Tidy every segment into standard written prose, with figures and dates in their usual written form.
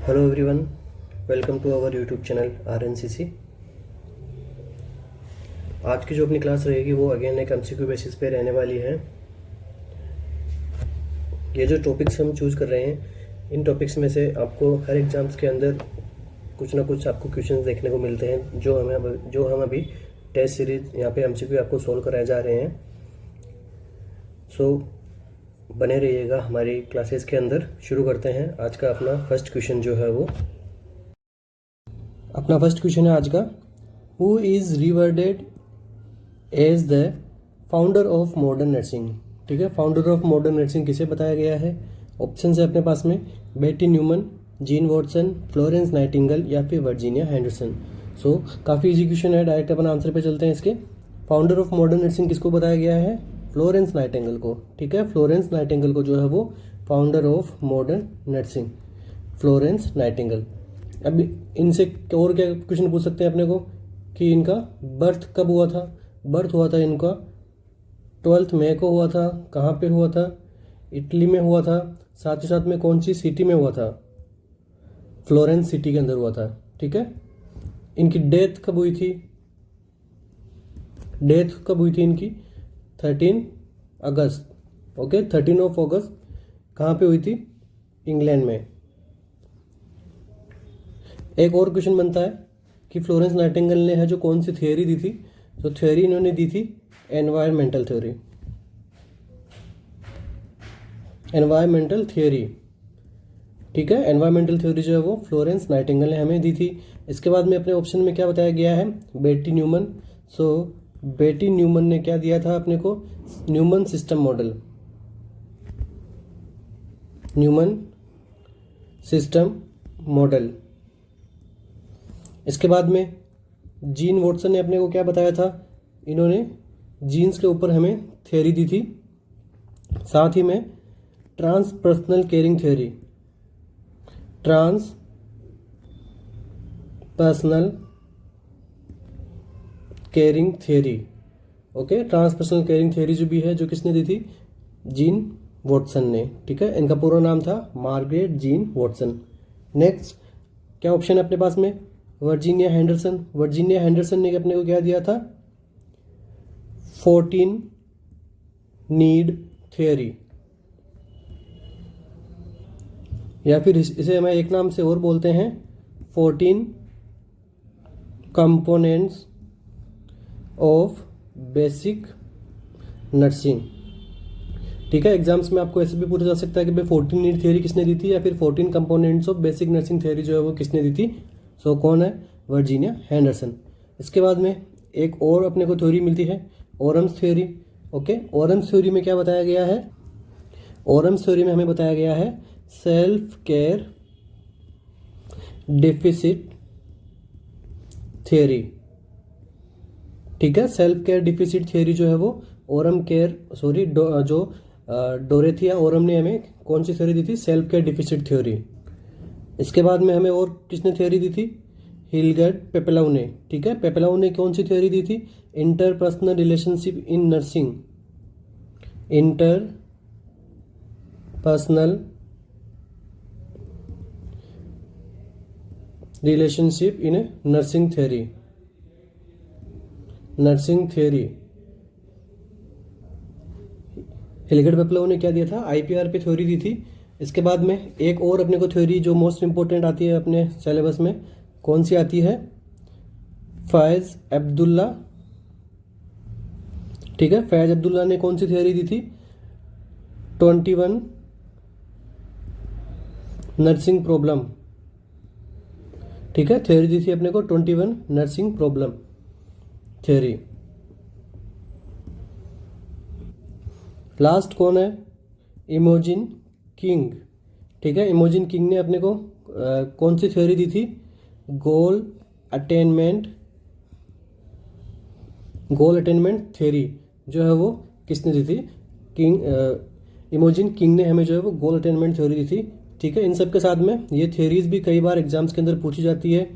Hello everyone, welcome to our YouTube channel RNCC। आज की जो अपनी क्लास रहेगी वो अगेन एक MCQ बेसिस पे रहने वाली है। ये जो टॉपिक्स हम चूज़ कर रहे हैं, इन टॉपिक्स में से आपको हर एग्ज़ाम्स के अंदर कुछ ना कुछ आपको क्वेश्चंस देखने को मिलते हैं जो हम अभी टेस्ट सीरीज यहाँ पे MCQ आपको सॉल्व कराए जा रहे हैं। सो बने रहिएगा हमारी क्लासेस के अंदर। शुरू करते हैं आज का अपना फर्स्ट क्वेश्चन जो है वो। अपना फर्स्ट क्वेश्चन है आज का, who is regarded as the founder of modern nursing. ठीक है, फाउंडर ऑफ मॉडर्न नर्सिंग किसे बताया गया है? ऑप्शन है अपने पास में Betty Neuman, Jean Watson, Florence Nightingale या फिर वर्जीनिया हैंडरसन। सो काफ़ी इजी क्वेश्चन है, डायरेक्ट अपन आंसर पे चलते हैं इसके। फाउंडर ऑफ मॉडर्न नर्सिंग किसको बताया गया है? फ्लोरेंस नाइटिंगेल को। ठीक है, फ्लोरेंस नाइटिंगेल को जो है वो founder of modern nursing, Florence Nightingale. अब इनसे और क्या क्वेश्चन पूछ सकते हैं अपने को कि इनका बर्थ कब हुआ था? बर्थ हुआ था इनका 12 मई को हुआ था। कहाँ पे हुआ था? इटली में हुआ था। साथ ही साथ में कौन सी सिटी में हुआ था? फ्लोरेंस सिटी के अंदर हुआ था। ठीक है, इनकी डेथ कब हुई थी? डेथ कब हुई थी इनकी? 13 अगस्त। ओके, 13 ऑफ अगस्त। कहाँ पे हुई थी? इंग्लैंड में। एक और क्वेश्चन बनता है कि फ्लोरेंस नाइटिंगेल ने है जो कौन सी थियोरी दी थी? तो थियोरी इन्होंने दी थी एनवायरमेंटल थ्योरी। एनवायरमेंटल थ्योरी, ठीक है, एनवायरमेंटल थ्योरी जो है वो फ्लोरेंस नाइटिंगेल ने हमें दी थी। इसके बाद में अपने ऑप्शन में क्या बताया गया है? बेटी न्यूमन। सो बेटी न्यूमन ने क्या दिया था अपने को? Neuman system model. Neuman system model. इसके बाद में जीन वॉटसन ने अपने को क्या बताया था? इन्होंने जीन्स के ऊपर हमें थ्योरी दी थी। साथ ही में transpersonal caring theory, transpersonal caring theory. Okay, transpersonal caring theory जो भी है, जो किसने दी थी? जीन वॉटसन ने। ठीक है, इनका पूरा नाम था मार्गरेट जीन वॉटसन। नेक्स्ट क्या ऑप्शन है अपने पास में? Virginia Henderson. वर्जीनिया हैंडरसन ने अपने को क्या दिया था? 14 नीड थ्योरी, या फिर इसे हम एक नाम से और बोलते हैं 14 कंपोनेंट्स ऑफ बेसिक नर्सिंग। ठीक है, एग्जाम्स में आपको ऐसे भी पूछा जा सकता है कि भाई 14 नीड थ्योरी किसने दी थी, या फिर 14 components of basic nursing theory जो है वो किसने दी थी? सो कौन है? Virginia Henderson. इसके बाद में एक और अपने को थ्योरी मिलती है, ओरम्स थ्योरी। ओके, ओरम्स थ्योरी में क्या बताया गया है? ओरम्स थ्योरी में हमें बताया गया है सेल्फ केयर डिफिसिट थ्योरी। ठीक है, सेल्फ केयर डिफिसिट थ्योरी जो है वो डोरेथिया ओरम ने हमें कौन सी थ्योरी दी थी? Self care deficit theory. इसके बाद में हमें और किसने थ्योरी दी थी? हिलगर्ड पेपलाउ ने। ठीक है, पेपलाउ ने कौन सी थ्योरी दी थी? Interpersonal relationship in nursing, interpersonal relationship in nursing theory. Nursing theory Hildegard Peplau ने क्या दिया था? IPR पे थ्योरी दी थी। इसके बाद में एक और अपने को थ्योरी जो मोस्ट इंपॉर्टेंट आती है अपने सिलेबस में, कौन सी आती है? फैज अब्दुल्ला। ठीक है, फैज अब्दुल्ला ने कौन सी थ्योरी दी थी? 21 नर्सिंग प्रॉब्लम। ठीक है, थ्योरी दी थी अपने को 21 नर्सिंग प्रॉब्लम थ्योरी। लास्ट कौन है? इमोजिन किंग। ठीक है, इमोजिन किंग ने अपने को कौन सी थ्योरी दी थी? गोल अटेनमेंट थ्योरी जो है वो किसने दी थी? इमोजिन किंग ने हमें जो है वो गोल अटेनमेंट थ्योरी दी थी। ठीक है, इन सब के साथ में ये थ्योरीज भी कई बार एग्जाम्स के अंदर पूछी जाती है।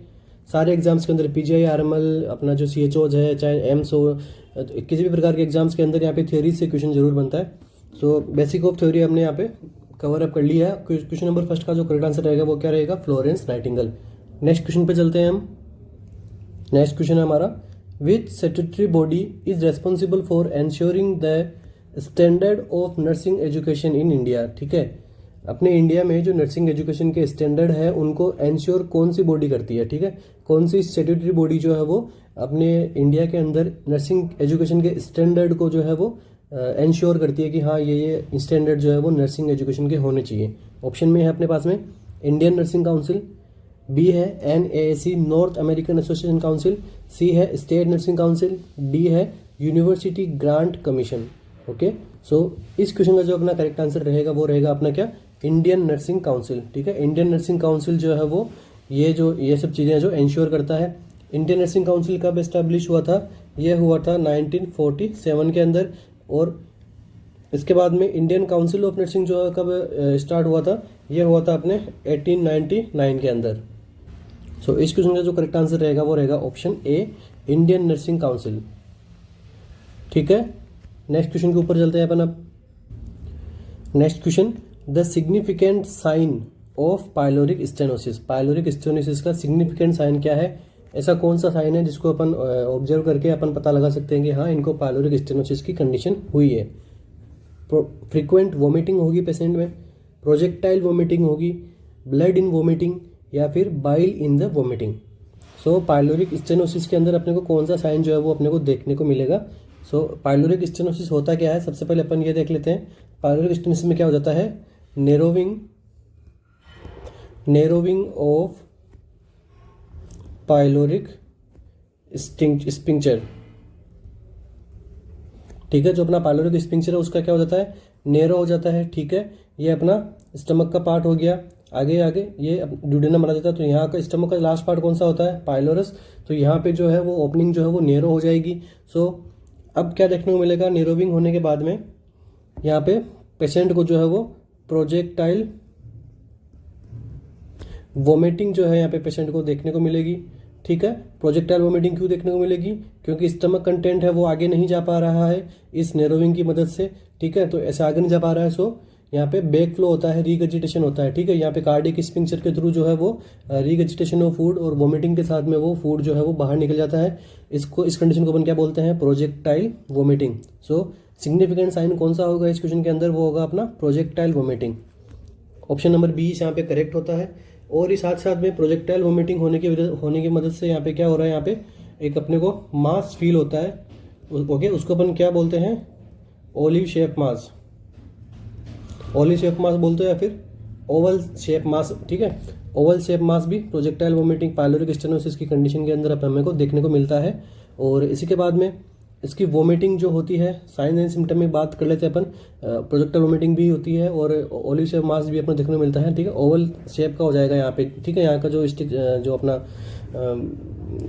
सारे एग्जाम्स के अंदर PGI RML अपना जो CHOs है, चाहे एम्स हो, किसी भी प्रकार के एग्जाम्स के अंदर यहाँ पे थ्योरीज से क्वेश्चन जरूर बनता है। सो बेसिक ऑफ थ्योरी हमने यहाँ पे कवर अप कर लिया है। क्वेश्चन नंबर फर्स्ट का जो करेक्ट आंसर रहेगा वो क्या रहेगा, फ्लोरेंस नाइटिंगेल। नेक्स्ट क्वेश्चन पे चलते हैं हम। नेक्स्ट क्वेश्चन है हमारा, which statutory body is responsible for ensuring the standard of nursing education in India. ठीक है, अपने इंडिया में जो नर्सिंग एजुकेशन के स्टैंडर्ड है उनको एंश्योर कौन सी बॉडी करती है। ठीक है, कौन सी स्टैट्यूटरी बॉडी जो है वो अपने इंडिया के अंदर नर्सिंग एजुकेशन के स्टैंडर्ड को जो है वो एंश्योर करती है कि हाँ ये स्टैंडर्ड जो है वो नर्सिंग एजुकेशन के होने चाहिए। ऑप्शन में है अपने पास में इंडियन नर्सिंग काउंसिल, बी है NAAC North American association council, C है स्टेट नर्सिंग काउंसिल, डी है university grant commission. Okay, so इस क्वेश्चन का जो अपना करेक्ट आंसर रहेगा वो रहेगा अपना क्या, इंडियन नर्सिंग काउंसिल। ठीक है, इंडियन नर्सिंग काउंसिल जो है वो ये सब चीज़ें जो एंश्योर करता है। इंडियन नर्सिंग काउंसिल कब एस्टैब्लिश हुआ था, ये हुआ था 1947 के अंदर। और इसके बाद में इंडियन काउंसिल ऑफ नर्सिंग जो है कब स्टार्ट हुआ था, ये हुआ था अपने 1899 के अंदर। सो इस क्वेश्चन का जो करेक्ट आंसर रहेगा वो रहेगा option A, Indian nursing council. ठीक है, नेक्स्ट क्वेश्चन के ऊपर चलते हैं अपन अब। Next question, the significant sign of pyloric stenosis. Pyloric stenosis का सिग्निफिकेंट साइन क्या है, ऐसा कौन सा साइन है जिसको अपन ऑब्जर्व करके अपन पता लगा सकते हैं कि हाँ इनको पाइलोरिक स्टेनोसिस की कंडीशन हुई है। फ्रीक्वेंट वोमिटिंग होगी पेशेंट में, प्रोजेक्टाइल वोमिटिंग होगी, ब्लड इन वोमिटिंग, या फिर bile in the vomiting. So pyloric stenosis के अंदर अपने को कौन सा साइन जो है वो अपने को देखने को मिलेगा। सो पाइलोरिक स्टेनोसिस होता क्या है, सबसे पहले अपन ये देख लेते हैं। पाइलोरिक स्टेनोसिस में क्या हो जाता है, नेरोविंग ऑफ पाइलोरिक स्पिंक्चर। ठीक है, जो अपना पाइलोरिक स्पिंक्चर है उसका क्या हो जाता है, नेरो हो जाता है। ठीक है, ये अपना स्टमक का पार्ट हो गया। आगे ये ड्यूडेनम बना देता है। तो यहाँ का स्टमक का लास्ट पार्ट कौन सा होता है, पाइलोरस। तो यहाँ पे जो है वो ओपनिंग जो है वो नेरो हो जाएगी। सो अब क्या देखने को मिलेगा, नेरोविंग होने के बाद में यहाँ पे पेशेंट को जो है वो प्रोजेक्टाइल वोमिटिंग जो है यहाँ पे पेशेंट को देखने को मिलेगी। ठीक है, प्रोजेक्टाइल वोमिटिंग क्यों देखने को मिलेगी, क्योंकि स्टमक कंटेंट है वो आगे नहीं जा पा रहा है इस नेरोविंग की मदद से। ठीक है, तो ऐसे आगे नहीं जा पा रहा है। सो यहाँ पे बैक फ्लो होता है, रीगजिटेशन होता है। ठीक है, यहाँ पे कार्डिक स्पिंक्चर के थ्रू जो है वो रीगजिटेशन ऑफ फूड और वोमिटिंग के साथ में वो फूड जो है वो बाहर निकल जाता है। इस कंडीशन को अपन क्या बोलते हैं, projectile vomiting. So significant sign कौन सा होगा इस क्वेश्चन के अंदर, वो होगा अपना प्रोजेक्टाइल वोमिटिंग। ऑप्शन नंबर 20 यहाँ पे करेक्ट होता है। और इस साथ में प्रोजेक्टाइल वोमिटिंग होने की मदद से यहाँ पे क्या हो रहा है, यहाँ पे एक अपने को मास फील होता है। ओके, उसको अपन क्या बोलते हैं, ओलिव शेप मास। ओलिव शेप मास बोलते हैं या फिर ओवल शेप मास। ठीक है, ओवल शेप मास भी प्रोजेक्टाइल वोमिटिंग पाइलोरिक स्टेनोसिस की कंडीशन के अंदर अपने को देखने को मिलता है। और इसी के बाद में इसकी वोमिटिंग जो होती है, साइन एंड सिम्टम में बात कर लेते हैं अपन। प्रोजेक्टाइल वोमिटिंग भी होती है और ओलिव शेप मास भी अपने देखने को मिलता है। ठीक है, ओवल शेप का हो जाएगा यहाँ पे। ठीक है, यहाँ का जो अपना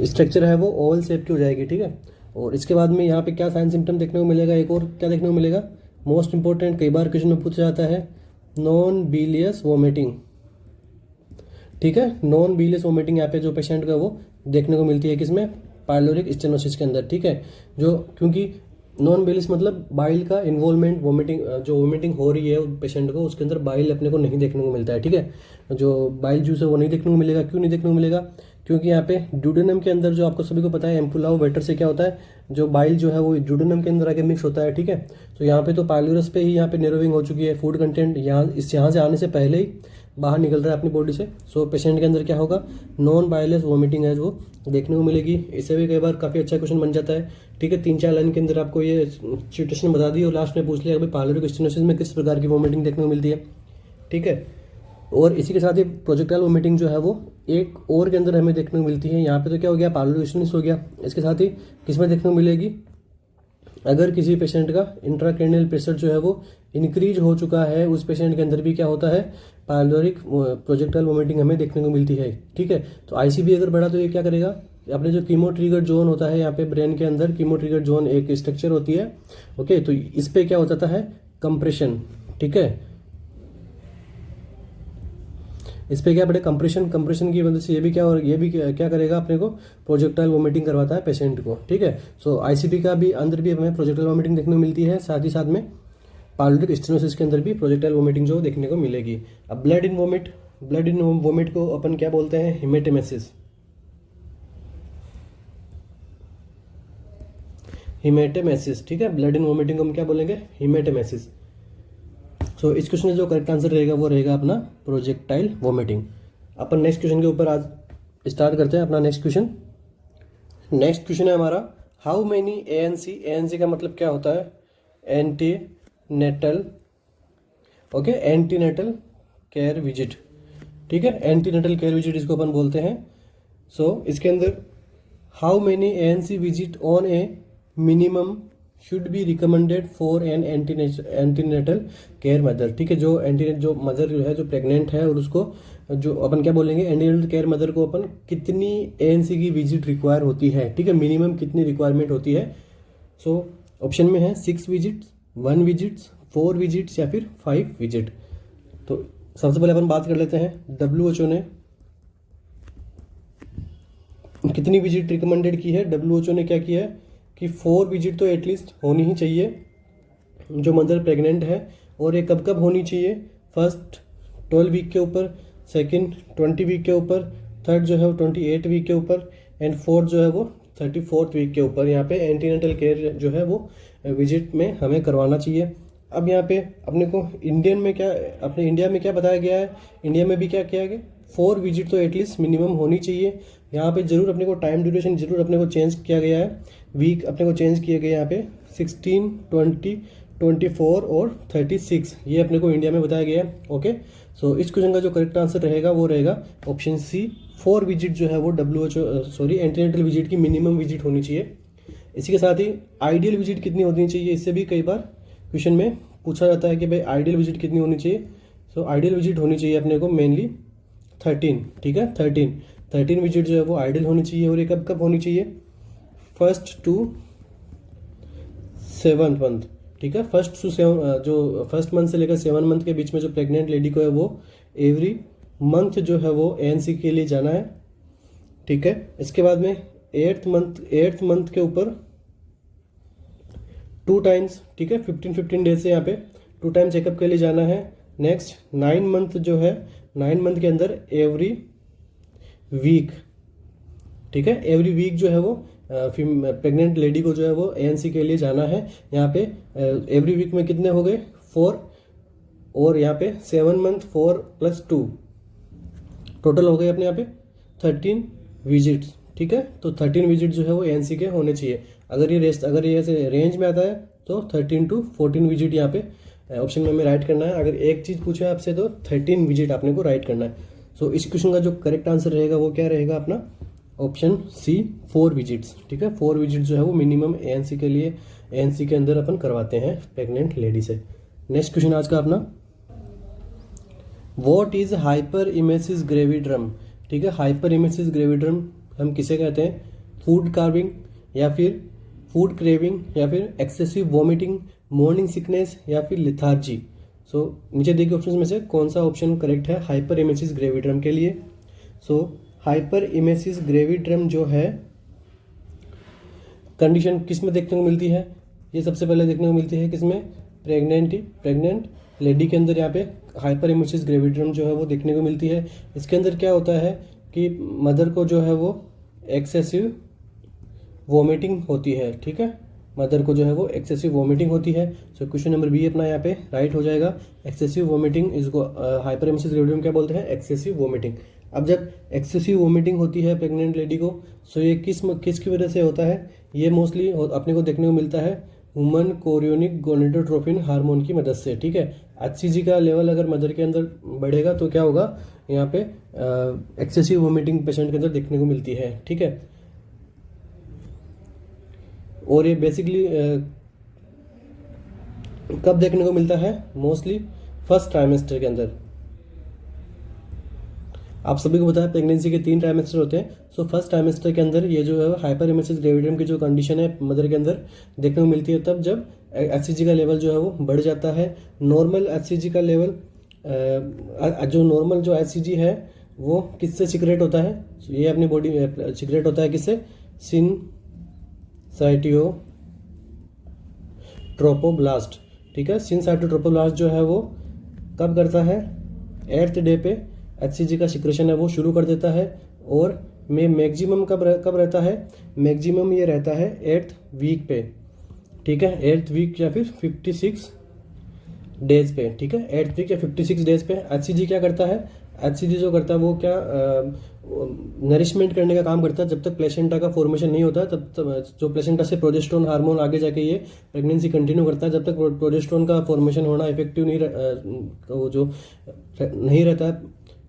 स्ट्रक्चर है वो ओवल शेप की हो जाएगी। ठीक है, और इसके बाद में यहाँ पे क्या साइन सिम्टम देखने को मिलेगा, एक और क्या देखने को मिलेगा, मोस्ट इंपॉर्टेंट, कई बार क्वेश्चन में पूछा जाता है, नॉन बिलियस वोमिटिंग। ठीक है, नॉन बिलियस वोमिटिंग यहाँ पे जो पेशेंट का वो देखने को मिलती है किसमें, पाइलोरिक स्टेनोसिस के अंदर। ठीक है, जो क्योंकि नॉन बिलियस मतलब बाइल का इन्वॉल्वमेंट, जो वोमिटिंग हो रही है पेशेंट को उसके अंदर बाइल अपने को नहीं देखने को मिलता है। ठीक है, जो बाइल जूस है वो नहीं देखने को मिलेगा। क्यों नहीं देखने को मिलेगा, क्योंकि यहाँ पे ड्यूडेनम के अंदर जो आपको सभी को पता है एम्पुला ऑफ वेटर से क्या होता है, जो बाइल जो है वो ड्यूडेनम के अंदर आके मिक्स होता है। ठीक है, तो यहाँ पे तो पाइलोरस पे ही यहाँ पे नेरोविंग हो चुकी है, फूड कंटेंट यहाँ से आने से पहले ही बाहर निकल रहा है अपनी बॉडी से। सो पेशेंट के अंदर क्या होगा, नॉन बाइलस वोमिटिंग है जो देखने को मिलेगी। इससे भी कई बार काफ़ी अच्छा क्वेश्चन बन जाता है। ठीक है, 3-4 लाइन के अंदर आपको ये सिचुएशन बता दी और लास्ट में पूछ लिया भाई पाइलोरिक स्टेनोसिस में किस प्रकार की वोमिटिंग देखने को मिलती है। ठीक है, और इसी के साथ ही प्रोजेक्टाइल वोमिटिंग जो है वो एक और के अंदर हमें देखने को मिलती है। यहाँ पे तो क्या हो गया, पाइलोरिक स्टेनोसिस हो गया। इसके साथ ही किसमें देखने को मिलेगी, अगर किसी पेशेंट का इंट्राक्रैनियल प्रेशर जो है वो इंक्रीज हो चुका है, उस पेशेंट के अंदर भी क्या होता है, पाइलोरिक प्रोजेक्टाइल वोमिटिंग हमें देखने को मिलती है। ठीक है, तो आईसीबी अगर बढ़ा तो ये क्या करेगा, अपने जो कीमो ट्रिगर जोन होता है यहाँ पे ब्रेन के अंदर, कीमो ट्रिगर जोन एक स्ट्रक्चर होती है। ओके, तो इस पे क्या हो जाता है, कंप्रेशन। ठीक है, इस पे क्या बड़े कंप्रेशन की वजह से ये भी क्या करेगा, अपने को प्रोजेक्टाइल वोमिटिंग करवाता है पेशेंट को। ठीक है, सो आईसीबी का भी अंदर भी हमें प्रोजेक्टाइल वोमिटिंग देखने को मिलती है। साथ ही साथ में पायलोटिक स्टेनोसिस के अंदर भी प्रोजेक्टाइल वोमिटिंग जो देखने को मिलेगी। अब ब्लड इन वोमिट को अपन क्या बोलते हैं? हिमेटेमेसिस। हिमेटेमेसिस, ठीक है, ब्लड इन वोमिटिंग को हम क्या बोलेंगे? हिमेटेमेसिस। सो इस क्वेश्चन का जो करेक्ट आंसर रहेगा वो रहेगा अपना प्रोजेक्टाइल वोमिटिंग। अपन नेक्स्ट क्वेश्चन के ऊपर आज स्टार्ट करते हैं अपना नेक्स्ट क्वेश्चन। नेक्स्ट क्वेश्चन है हमारा, हाउ मेनी एएनसी का मतलब क्या होता है? Antenatal, okay, antenatal care visit, ठीक है, एंटीनेटल केयर विजिट इसको अपन बोलते हैं। सो इसके अंदर how many ANC visit on a minimum should be recommended for an antenatal care mother, ठीक है, जो मदर जो है, जो प्रेग्नेंट है, और उसको जो अपन क्या बोलेंगे? एंटीनेटल केयर मदर को अपन कितनी एएनसी की विजिट रिक्वायर होती है, ठीक है, मिनिमम कितनी रिक्वायरमेंट होती है। सो ऑप्शन में है 6 विजिट्स, 1 विजिट्स, 4 विजिट्स या फिर 5 विजिट। तो सबसे पहले अपन बात कर लेते हैं WHO ने कितनी विजिट रिकमेंडेड की है। WHO ने क्या किया है कि 4 विजिट तो एटलीस्ट होनी ही चाहिए जो मदर प्रेग्नेंट है। और ये कब कब होनी चाहिए? फर्स्ट 12 वीक के ऊपर, सेकंड 20 वीक के ऊपर, थर्ड जो है वो 28 वीक के ऊपर, एंड फोर्थ जो है वो 34th वीक के ऊपर। यहाँ पे एंटीनेटल केयर जो है वो विजिट में हमें करवाना चाहिए। अब यहाँ पे अपने को अपने इंडिया में क्या बताया गया है? इंडिया में भी क्या किया गया? 4 विजिट तो एटलीस्ट मिनिमम होनी चाहिए। यहाँ पे जरूर अपने को टाइम ड्यूरेशन जरूर अपने को चेंज किया गया है, वीक अपने को चेंज किए गए यहाँ पे 16, 20, 24 और 36, ये अपने को इंडिया में बताया गया है। ओके, सो इस क्वेश्चन का जो करेक्ट आंसर रहेगा वो रहेगा ऑप्शन सी, 4 विजिट जो है वो एंटीनेटल विजिट की मिनिमम विजिट होनी चाहिए। इसी के साथ ही आइडियल विजिट कितनी होनी चाहिए, इससे भी कई बार क्वेश्चन में पूछा जाता है कि भाई आइडियल विजिट कितनी होनी चाहिए। सो आइडियल विजिट होनी चाहिए अपने को मेनली 13, ठीक है, 13 विजिट जो है वो आइडियल होनी चाहिए। और ये कब कब होनी चाहिए? 1st to 7th मंथ, ठीक है, 1st to 7 जो 1st मंथ से लेकर 7 मंथ के बीच में जो प्रेग्नेंट लेडी को है वो एवरी मंथ जो है वो एएनसी के लिए जाना है, ठीक है। इसके बाद में 8th मंथ के ऊपर 2 टाइम्स, ठीक है, 15 डेज से यहाँ पे 2 टाइम चेकअप के लिए जाना है। नेक्स्ट 9 मंथ जो है, 9 मंथ के अंदर एवरी वीक, ठीक है, एवरी वीक जो है वो प्रेग्नेंट लेडी को जो है वो एएनसी के लिए जाना है। यहाँ पे एवरी वीक में कितने हो गए? 4, और यहाँ पे 7 मंथ 4 + 2 टोटल हो गए अपने यहाँ पे 13 विजिट्स, ठीक है। तो 13 विजिट जो है वो एएनसी के होने चाहिए। अगर ये ऐसे रेंज में आता है तो 13 to 14 विजिट यहाँ पे ऑप्शन में हमें राइट करना है। अगर एक चीज़ पूछे आपसे तो 13 विजिट आपने को राइट करना है। सो इस क्वेश्चन का जो करेक्ट आंसर रहेगा वो क्या रहेगा अपना? ऑप्शन सी, 4 विजिट्स, ठीक है। 4 विजिट जो है वो मिनिमम एएनसी के लिए एएनसी के अंदर अपन करवाते हैं प्रेग्नेंट लेडी से। नेक्स्ट क्वेश्चन आज का अपना, व्हाट इज हाइपर इमेसिस ग्रेविड्रम, ठीक है। हाइपर इमेसिस ग्रेविड्रम हम किसे कहते हैं? फूड कार्विंग या फिर फूड क्रेविंग या फिर एक्सेसिव वॉमिटिंग, मॉर्निंग सिकनेस या फिर लिथार्जी। सो नीचे दिए गए ऑप्शन में से कौन सा ऑप्शन करेक्ट है हाइपर इमेसिस ग्रेविड्रम के लिए? सो हाइपर इमेसिस ग्रेविड्रम जो है कंडीशन किस में देखने को मिलती है? ये सबसे पहले देखने को मिलती है किसमें? प्रेग्नेंट लेडी के अंदर यहाँ पे हाइपर इमेसिस ग्रेविड्रम जो है वो देखने को मिलती है। इसके अंदर क्या होता है कि मदर को जो है वो एक्सेसिव वॉमिटिंग होती है, ठीक है, मदर को जो है वो एक्सेसिव वॉमिटिंग होती है। सो क्वेश्चन नंबर बी अपना यहाँ पे राइट हो जाएगा। एक्सेसिव वॉमिटिंग, इसको हाइपर इमेसिस ग्रेविड्रम क्या बोलते हैं? Excessive vomiting. अब जब एक्सेसिव वॉमिटिंग होती है प्रेग्नेंट लेडी को, सो ये किसकी वजह से होता है? ये मोस्टली अपने को देखने को मिलता है ह्यूमन कोरियोनिक गोनेडोट्रोपिन हार्मोन की मदद से, ठीक है। HCG का लेवल अगर मदर के अंदर बढ़ेगा तो क्या होगा? यहाँ पे एक्सेसिव वॉमिटिंग पेशेंट के अंदर देखने को मिलती है, ठीक है। और ये बेसिकली कब देखने को मिलता है? मोस्टली फर्स्ट ट्राइमेस्टर के अंदर। आप सभी को पता है प्रेगनेंसी के 3 ट्राइमेस्टर होते हैं। सो फर्स्ट ट्राइमेस्टर के अंदर ये जो है हाइपर इमेसिस ग्रेविड्रम की जो कंडीशन है मदर के अंदर देखने को मिलती है, तब जब HCG का लेवल जो है वो बढ़ जाता है। नॉर्मल HCG का लेवल, जो नॉर्मल जो HCG है वो किससे सिक्रेट होता है? ये अपनी बॉडी में सिक्रेट होता है किससे? सिनसाइटियोट्रोपोब्लास्ट, ठीक है। सिनसाइटोट्रोपोब्लास्ट जो है वो कब करता है, 8th डे पे HCG का सिक्रेशन है वो शुरू कर देता है। और में मैक्सिमम कब रहता है, मैक्सिमम ये रहता है 8th वीक पे, ठीक है, 8th वीक या फिर 56 डेज पे, ठीक है, 8th वीक या 56 डेज पे HCG क्या करता है, HCG जो करता है वो क्या नरिशमेंट करने का काम करता है। जब तक प्लेसेंटा का फॉर्मेशन नहीं होता तब जो प्लेसेंटा से प्रोजेस्टेरोन हार्मोन आगे जाके ये प्रेगनेंसी कंटिन्यू करता है। जब तक प्रोजेस्टेरोन का फॉर्मेशन होना इफेक्टिव नहीं रहता है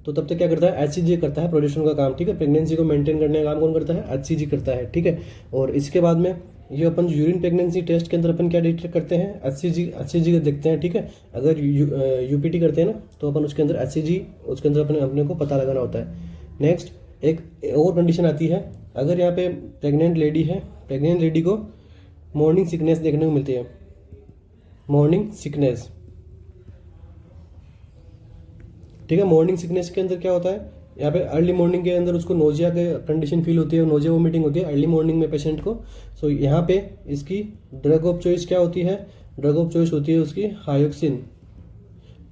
तो तब तक क्या करता है, HCG करता है प्रोजेस्टेरोन का काम, ठीक है। प्रेगनेंसी को मेंटेन करने का काम कौन करता है, HCG करता है, ठीक है। और इसके बाद में ये अपन यूरिन प्रेगनेंसी टेस्ट के अंदर अपन क्या डिटेक्ट करते हैं, HCG देखते हैं, ठीक है। अगर UPT करते हैं ना तो अपन उसके अंदर HCG उसके अंदर अपने को पता लगाना होता है। नेक्स्ट एक और कंडीशन आती है, अगर यहाँ पे प्रेग्नेंट लेडी है, प्रेग्नेंट लेडी को मॉर्निंग सिकनेस देखने को मिलती है, मॉर्निंग सिकनेस, ठीक है। मॉर्निंग सिकनेस के अंदर क्या होता है, यहाँ पे अर्ली मॉर्निंग के अंदर उसको नोजिया के कंडीशन फील होती है, नोजिया वोमिटिंग होती है अर्ली मॉर्निंग में पेशेंट को। सो यहाँ पे इसकी ड्रग ऑफ चॉइस क्या होती है, ड्रग ऑफ चॉइस होती है उसकी हायोक्सिन,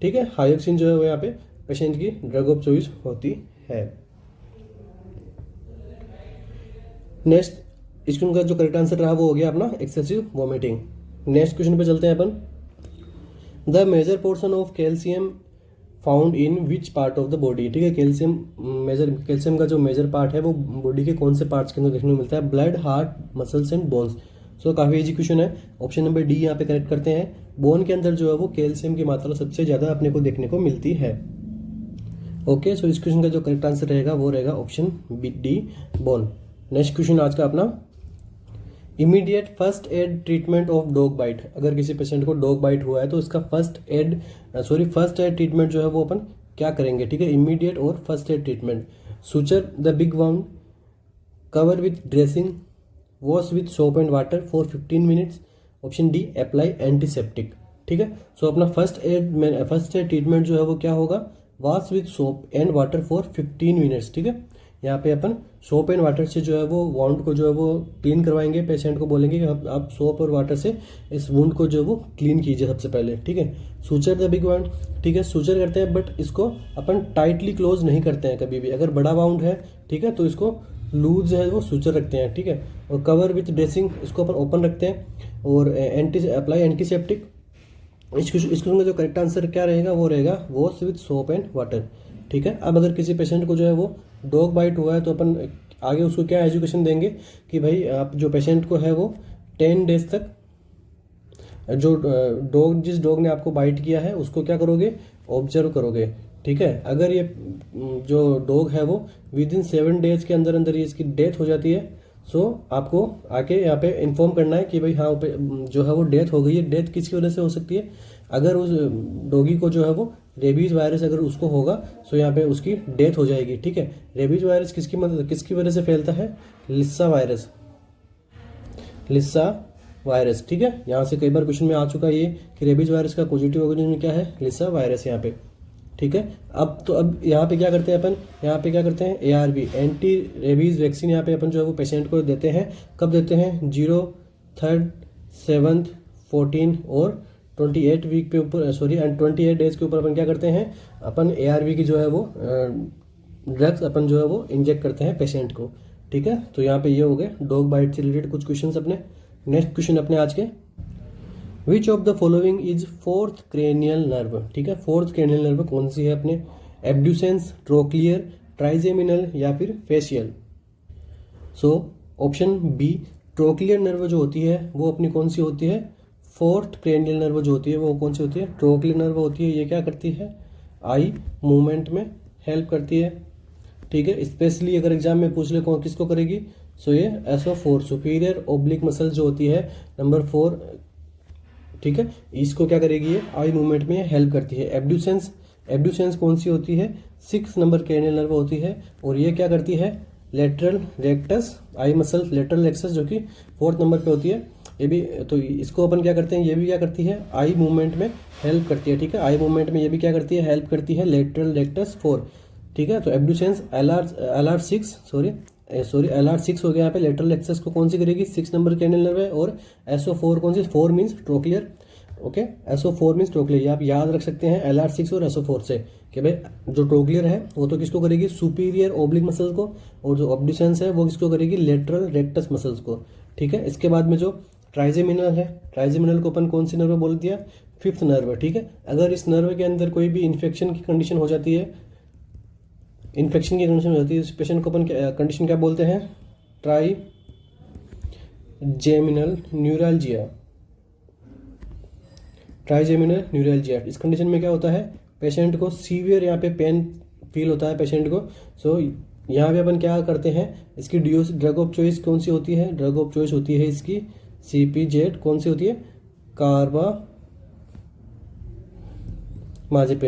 ठीक है। हायोक्सिन जो है वो यहाँ पे पेशेंट की ड्रग ऑफ चॉइस होती है। नेक्स्ट इसका का जो करेक्ट आंसर रहा वो हो गया अपना एक्सेसिव वोमिटिंग। नेक्स्ट क्वेश्चन पे चलते हैं अपन, the major portion of calcium found in which part of the body, ठीक है। कैल्शियम का जो मेजर पार्ट है वो बॉडी के कौन से पार्ट्स के अंदर देखने को मिलता है, blood, heart, muscles and bones. So काफी इजी क्वेश्चन है, ऑप्शन नंबर डी यहाँ पे करेक्ट करते हैं। बोन के अंदर जो है वो कैल्शियम की मात्रा सबसे ज्यादा अपने को देखने को मिलती है। ओके, सो इस क्वेश्चन का जो करेक्ट आंसर रहेगा वो रहेगा option D, bone. Next question आज का अपना, immediate first aid treatment of dog bite. अगर किसी पेशेंट को डॉग बाइट हुआ है तो इसका फर्स्ट एड ट्रीटमेंट जो है वो अपन क्या करेंगे, ठीक है। इमीडिएट और first aid treatment, suture the big wound, cover with dressing, wash with soap and water for 15 minutes, option D apply antiseptic, ठीक है। सो अपना फर्स्ट एड ट्रीटमेंट जो है वो क्या होगा, wash with soap and water for 15 minutes, ठीक है। यहाँ पे अपन सोप एंड वाटर से जो है वो वाउंड को जो है वो क्लीन करवाएंगे, पेशेंट को बोलेंगे कि आप सोप और वाटर से इस वुंड को जो है वो क्लीन कीजिए सबसे पहले, ठीक है। सूचर द बिग वाउंड, ठीक है, सूचर करते हैं बट इसको अपन टाइटली क्लोज नहीं करते हैं कभी भी। अगर बड़ा वाउंड है, ठीक है, तो इसको लूज जो है वो सूचर रखते हैं, ठीक है। और कवर विथ ड्रेसिंग, इसको अपन ओपन रखते हैं। और अप्लाई एंटीसेप्टिक, इसका जो करेक्ट आंसर क्या रहेगा वो रहेगा wash with soap and water, ठीक है। अब अगर किसी पेशेंट को जो है वो डॉग बाइट हुआ है तो अपन आगे उसको क्या एजुकेशन देंगे कि भाई आप जो पेशेंट को है वो 10 डेज तक जो जिस डॉग ने आपको बाइट किया है उसको क्या करोगे, ऑब्जर्व करोगे, ठीक है। अगर ये जो डॉग है वो विद इन 7 डेज के अंदर अंदर इसकी डेथ हो जाती है, सो आपको आके यहाँ पे इन्फॉर्म करना है कि भाई हाँ जो है वो डेथ हो गई है। डेथ किसकी वजह से हो सकती है, अगर उस डॉगी को जो है वो रेबीज वायरस अगर उसको होगा सो यहाँ पे उसकी डेथ हो जाएगी, ठीक है। रेबीज वायरस किसकी वजह से फैलता है, लिस्सा वायरस, ठीक है। यहाँ से कई बार क्वेश्चन में आ चुका है ये कि रेबीज वायरस का पॉजिटिव ऑर्गेनिज्म क्या है, लिस्सा वायरस यहाँ पे, ठीक है। अब यहाँ पे क्या करते हैं अपन, यहाँ पे क्या करते हैं ARV एंटी रेबीज वैक्सीन यहाँ पे अपन जो है वो पेशेंट को देते हैं। कब देते हैं, 0, 3rd, 7th, 14 और 28 वीक पे ऊपर 28 डेज के ऊपर अपन क्या करते हैं, अपन ARV की जो है वो ड्रग्स अपन जो है वो इंजेक्ट करते हैं पेशेंट को, ठीक है। तो यहाँ पे ये हो गए डॉग बाइट से रिलेटेड कुछ क्वेश्चंस अपने। नेक्स्ट क्वेश्चन अपने आज के, विच of the following is 4th cranial nerve, ठीक है। 4th क्रेनियल नर्व कौन सी है अपने, एब्ड्यूसेंस, ट्रोक्लियर, ट्राइजेमिनल या फिर facial. So option B, trochlear nerve जो होती है वो अपनी कौन सी होती है, 4th क्रेनियल नर्व जो होती है वो कौन सी होती है, ट्रोक्लियर नर्व होती है। ये क्या करती है, आई मूवमेंट में हेल्प करती है, ठीक है। स्पेशली अगर एग्जाम में पूछ ले कौन किसको करेगी, सो ये SO4 सुपीरियर ओब्लिक मसल जो होती है नंबर 4, ठीक है, इसको क्या करेगी, ये आई मूवमेंट में हेल्प करती है। एब्ड्यूसेंस कौन सी होती है, 6 नंबर क्रेनियल नर्व होती है और ये क्या करती है, लेटरल रेक्टस आई मसल, लेटरल रेक्टस जो कि 4th नंबर पे होती है। ये भी तो इसको अपन क्या करते हैं, ये भी क्या करती है, आई मूवमेंट में हेल्प करती है, ठीक है। आई मूवमेंट में ये भी क्या करती है, हेल्प करती है, लेटरल रेक्टस 4, ठीक है। तो एब्ड्यूसेंस LR6 हो गया यहाँ पे। लेटरल रेक्टस को कौन सी करेगी, 6 नंबर क्रेनियल नर्व है। और SO4 कौन सी, 4 means trochlear. Okay, SO4 means trochlear, आप याद रख सकते हैं LR6 और SO4 से कि भाई जो ट्रोक्लियर है वो तो किसको करेगी, सुपीरियर ओब्लिक मसल्स को, और जो ऑब्ड्यूसेंस है वो किसको करेगी, लेटरल रेक्टस मसल्स को। ठीक है, इसके बाद में जो ट्राइजेमिनल है, ट्राइजेमिनल को अपन कौन सी नर्व बोल दिया, फिफ्थ नर्व। ठीक है, अगर इस नर्व के अंदर कोई भी इन्फेक्शन की कंडीशन हो जाती है, इन्फेक्शन की कंडीशन हो जाती है, इस पेशेंट को अपन कंडीशन क्या बोलते हैं, ट्राइजेमिनल न्यूरैल्जिया। ट्राइजेमिनल न्यूरैल्जिया, इस कंडीशन में क्या होता है, पेशेंट को सीवियर यहाँ पे पेन फील होता है पेशेंट को। सो यहाँ पे अपन क्या करते हैं, इसकी ड्रग ऑफ चॉइस कौन सी होती है, ड्रग ऑफ चॉइस होती है इसकी CPZ, कौन सी होती है, कार्बामाजेपिन।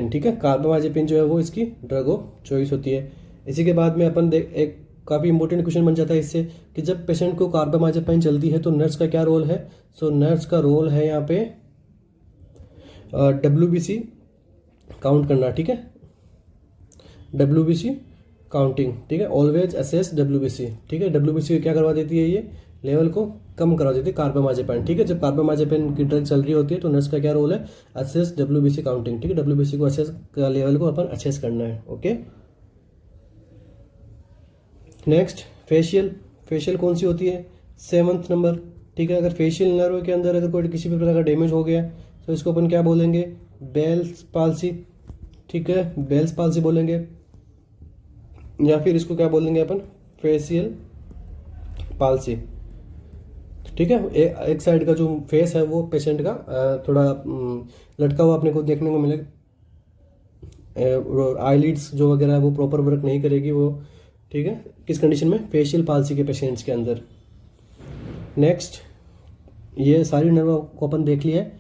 ठीक है, कार्बामाजेपिन जो है वो इसकी ड्रग ऑफ चॉइस होती है। इसी के बाद में अपन एक काफ़ी इंपॉर्टेंट क्वेश्चन बन जाता है इससे कि जब पेशेंट को कार्बामाजेपिन चलती है तो नर्स का क्या रोल है। सो नर्स का रोल है यहाँ पे WBC काउंट करना। ठीक है, WBC काउंटिंग। ठीक है, ऑलवेज असेस WBC। ठीक है, WBC क्या करवा देती है, ये लेवल को कम करवा देती है कार्बामाजेपिन। ठीक है, जब कार्बामाजेपिन की ड्रग चल रही होती है तो नर्स का क्या रोल है, असेस WBC काउंटिंग। ठीक है, WBC को असेस का लेवल को अपन असेस करना है। Okay, next facial. फेशियल कौन सी होती है, 7th नंबर। ठीक है, अगर फेशियल नर्व के अंदर अगर कोई किसी भी प्रकार का डैमेज हो गया तो इसको अपन क्या बोलेंगे, बेल्स पाल्सी। ठीक है, बेल्स पाल्सी बोलेंगे, या फिर इसको क्या बोलेंगे अपन, फेशियल पाल्सी। ठीक है, एक साइड का जो फेस है वो पेशेंट का थोड़ा लटका हुआ अपने को देखने को मिलेगा, आईलिड्स जो वगैरह है वो प्रॉपर वर्क नहीं करेगी वो। ठीक है, किस कंडीशन में, फेशियल पाल्सी के पेशेंट्स के अंदर। नेक्स्ट, ये सारी नर्व को अपन देख लिया है,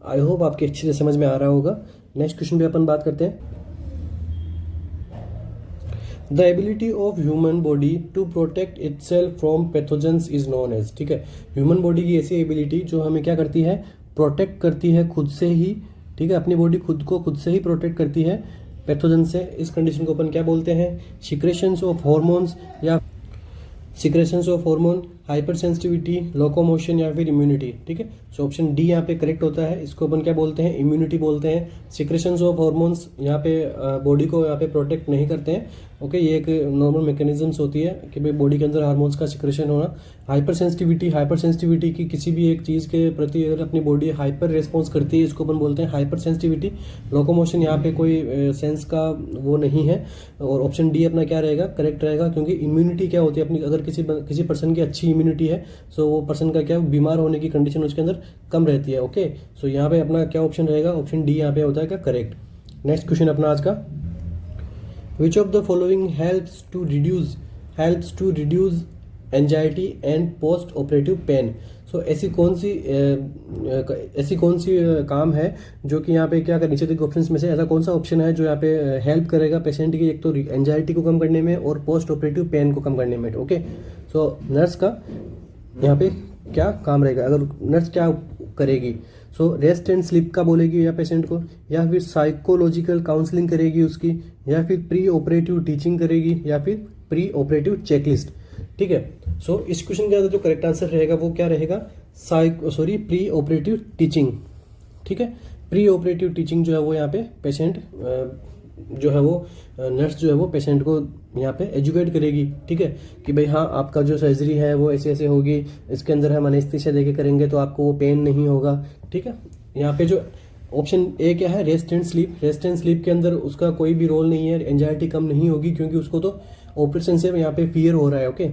आई होप आपके अच्छे से समझ में आ रहा होगा। नेक्स्ट क्वेश्चन पे अपन बात करते हैं, the ability of human body to protect itself from pathogens is known as. ठीक है, ह्यूमन बॉडी की ऐसी एबिलिटी जो हमें क्या करती है, प्रोटेक्ट करती है खुद से ही। ठीक है, अपनी बॉडी खुद से ही प्रोटेक्ट करती है पैथोजन से। इस कंडीशन को अपन क्या बोलते हैं, सिक्रेशंस ऑफ हॉर्मोन्स, या secretions of hormone, hyper sensitivity, locomotion, या फिर इम्यूनिटी। ठीक है, सो ऑप्शन डी यहाँ पे करेक्ट होता है। इसको अपन क्या बोलते हैं, इम्यूनिटी बोलते हैं। सिक्रेशंस ऑफ हार्मोन्स यहाँ पे बॉडी को यहाँ पे प्रोटेक्ट नहीं करते हैं। ओके, ये एक नॉर्मल मैकेनिज्म्स होती है कि भाई बॉडी के अंदर हार्मोन्स का सिक्रेशन होना। हाइपर सेंसिटिविटी की किसी भी एक चीज़ के प्रति अगर अपनी बॉडी हाइपर रिस्पॉन्स करती है, इसको अपन बोलते हैं हाइपर सेंसिटिविटी। लोकोमोशन यहाँ पे कोई सेंस का वो नहीं है, और ऑप्शन डी अपना क्या रहेगा, करेक्ट रहेगा। क्योंकि इम्यूनिटी क्या होती है अपनी, अगर किसी पर्सन की अच्छी इम्यूनिटी है सो वो पर्सन का क्या बीमार होने की कंडीशन उसके अंदर कम रहती है। ओके, सो यहाँ पे अपना क्या ऑप्शन रहेगा, ऑप्शन डी यहाँ पे होता है क्या, करेक्ट। नेक्स्ट क्वेश्चन अपना आज का, which of the following helps to reduce anxiety and post operative pain. So ऐसी कौन सी काम है जो कि यहाँ पे क्या कर, नीचे के ऑप्शंस में से ऐसा कौन सा ऑप्शन है जो यहाँ पे हेल्प करेगा पेशेंट की, एक तो एंजाइटी को कम करने में और पोस्ट ऑपरेटिव पेन को कम करने में। ओके, सो नर्स का यहाँ पे क्या काम रहेगा, अगर नर्स क्या करेगी, सो रेस्ट एंड स्लीप का बोलेगी या पेशेंट को, या फिर साइकोलॉजिकल काउंसलिंग करेगी उसकी, या फिर प्री ऑपरेटिव टीचिंग करेगी, या फिर प्री ऑपरेटिव चेकलिस्ट। ठीक है, सो इस क्वेश्चन के अंदर जो करेक्ट आंसर रहेगा वो क्या रहेगा, प्री ऑपरेटिव टीचिंग। ठीक है, प्री ऑपरेटिव टीचिंग जो है वो यहाँ पे पेशेंट जो है वो नर्स जो है वो पेशेंट को यहाँ पे एजुकेट करेगी। ठीक है, कि भाई हाँ आपका जो सर्जरी है वो ऐसे ऐसे होगी, इसके अंदर हम एनेस्थीसिया देके करेंगे तो आपको वो पेन नहीं होगा। ठीक है, यहाँ पे जो ऑप्शन ए क्या है, rest and sleep. Rest and sleep के अंदर उसका कोई भी रोल नहीं है, एंजाइटी कम नहीं होगी क्योंकि उसको तो ऑपरेशन से यहाँ पे फियर हो रहा है। ओके,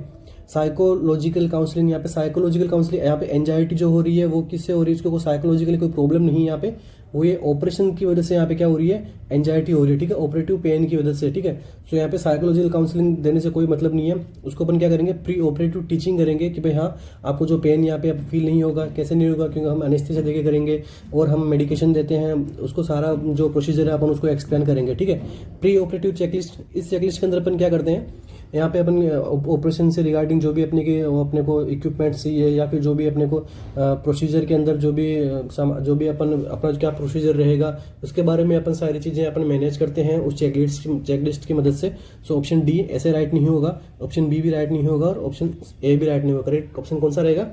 साइकोलॉजिकल काउंसलिंग, यहाँ पे साइकोलॉजिकल काउंसलिंग, यहाँ पे एंजाइटी जो हो रही है वो किससे हो रही है, उसको साइकोलॉजिकली कोई प्रॉब्लम नहीं है यहाँ पे, वो ये ऑपरेशन की वजह से यहाँ पे क्या हो रही है, एंजाइटी हो रही है। ठीक है, ऑपरेटिव पेन की वजह से। ठीक है, सो यहाँ पे साइकोलॉजिकल काउंसलिंग देने से कोई मतलब नहीं है, उसको अपन क्या करेंगे, प्री ऑपरेटिव टीचिंग करेंगे कि भाई हाँ आपको जो पेन यहाँ पे फील नहीं होगा, कैसे नहीं होगा, क्योंकि हम एनेस्थीसिया देके करेंगे और हम मेडिकेशन देते हैं, उसको सारा जो प्रोसीजर है अपन उसको एक्सप्लेन करेंगे। ठीक है, प्री ऑपरेटिव चेकलिस्ट, इस चेकलिस्ट के अंदर अपन क्या करते हैं, यहाँ पे अपन ऑपरेशन से रिगार्डिंग जो भी अपने को इक्विपमेंट चाहिए, या फिर जो भी अपने को प्रोसीजर के अंदर जो भी अपना क्या प्रोसीजर रहेगा उसके बारे में अपन सारी चीज़ें अपन मैनेज करते हैं उस चेकलिस्ट की मदद से। सो ऑप्शन डी ऐसे राइट नहीं होगा, ऑप्शन बी भी राइट नहीं होगा, और ऑप्शन ए भी राइट नहीं होगा। करेक्ट ऑप्शन कौन सा रहेगा,